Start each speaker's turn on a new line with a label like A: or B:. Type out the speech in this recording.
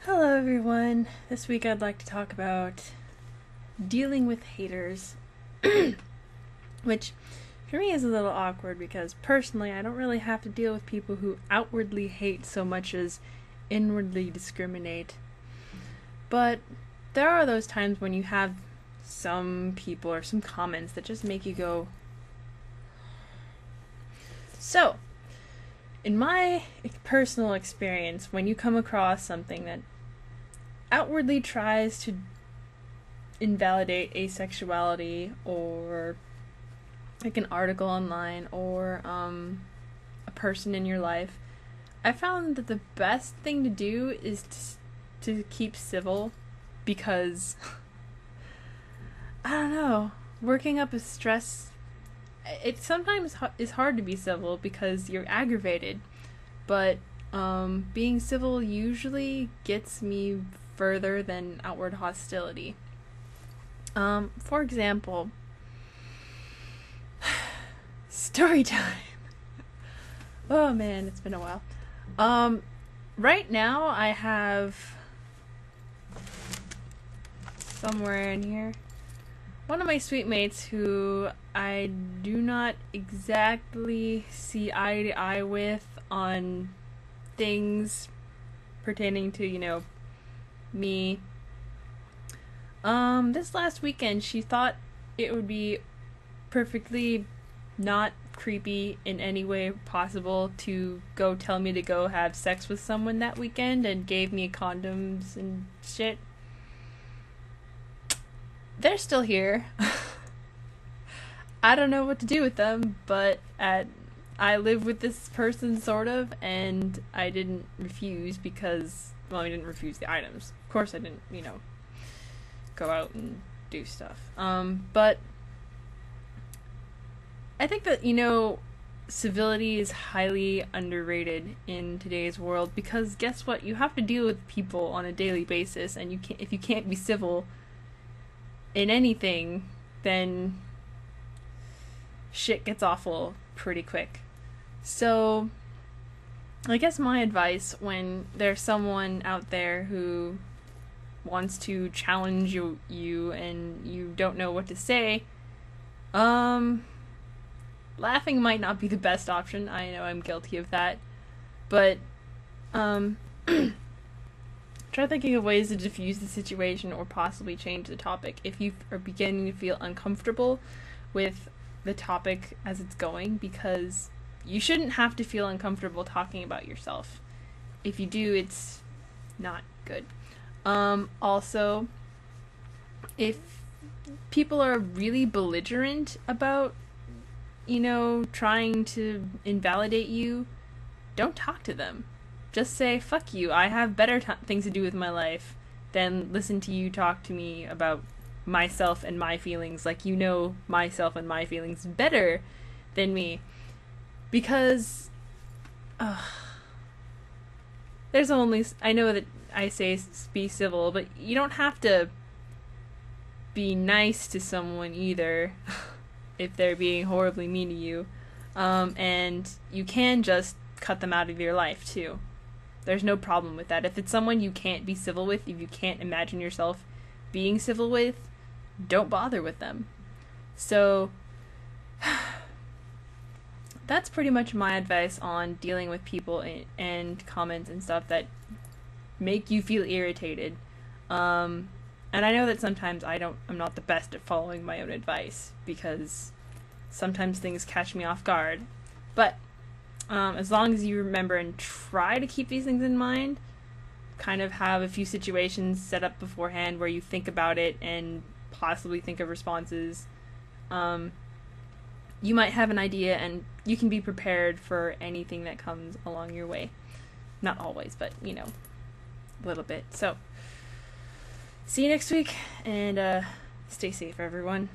A: Hello everyone. This week I'd like to talk about dealing with haters, which for me is a little awkward because personally I don't really have to deal with people who outwardly hate so much as inwardly discriminate. But there are those times when you have some people or some comments that just make you go. So, in my personal experience, when you come across something that outwardly tries to invalidate asexuality, or like an article online, or a person in your life, I found that the best thing to do is to keep civil, because I don't know, working up a stress, it sometimes is hard to be civil because you're aggravated, but being civil usually gets me further than outward hostility. For example, story time. Oh man, it's been a while. Right now I have somewhere in here one of my sweet mates who I do not exactly see eye to eye with on things pertaining to, me. This last weekend she thought it would be perfectly not creepy in any way possible to go tell me to go have sex with someone that weekend, and gave me condoms and shit. They're still here. I don't know what to do with them, but I live with this person, sort of, and I didn't refuse because, well, I didn't refuse the items. Of course I didn't, go out and do stuff. But I think that, civility is highly underrated in today's world, because guess what? You have to deal with people on a daily basis, and if you can't be civil in anything, then shit gets awful pretty quick. So, I guess my advice when there's someone out there who wants to challenge you and you don't know what to say, laughing might not be the best option. I know I'm guilty of that. But, try thinking of ways to diffuse the situation or possibly change the topic if you are beginning to feel uncomfortable with the topic as it's going, because you shouldn't have to feel uncomfortable talking about yourself. If you do, it's not good. Also, if people are really belligerent about, trying to invalidate you, don't talk to them. Just say, fuck you, I have better things to do with my life than listen to you talk to me about myself and my feelings, like you know myself and my feelings better than me. Because, there's only, I know that I say be civil, but you don't have to be nice to someone either if they're being horribly mean to you. And you can just cut them out of your life too. There's no problem with that. If it's someone you can't be civil with, if you can't imagine yourself being civil with, don't bother with them. So, that's pretty much my advice on dealing with people and comments and stuff that make you feel irritated. And I know that sometimes I'm not the best at following my own advice, because sometimes things catch me off guard. But as long as you remember and try to keep these things in mind, kind of have a few situations set up beforehand where you think about it and possibly think of responses, you might have an idea and you can be prepared for anything that comes along your way. Not always, but, a little bit. So, see you next week, and stay safe, everyone.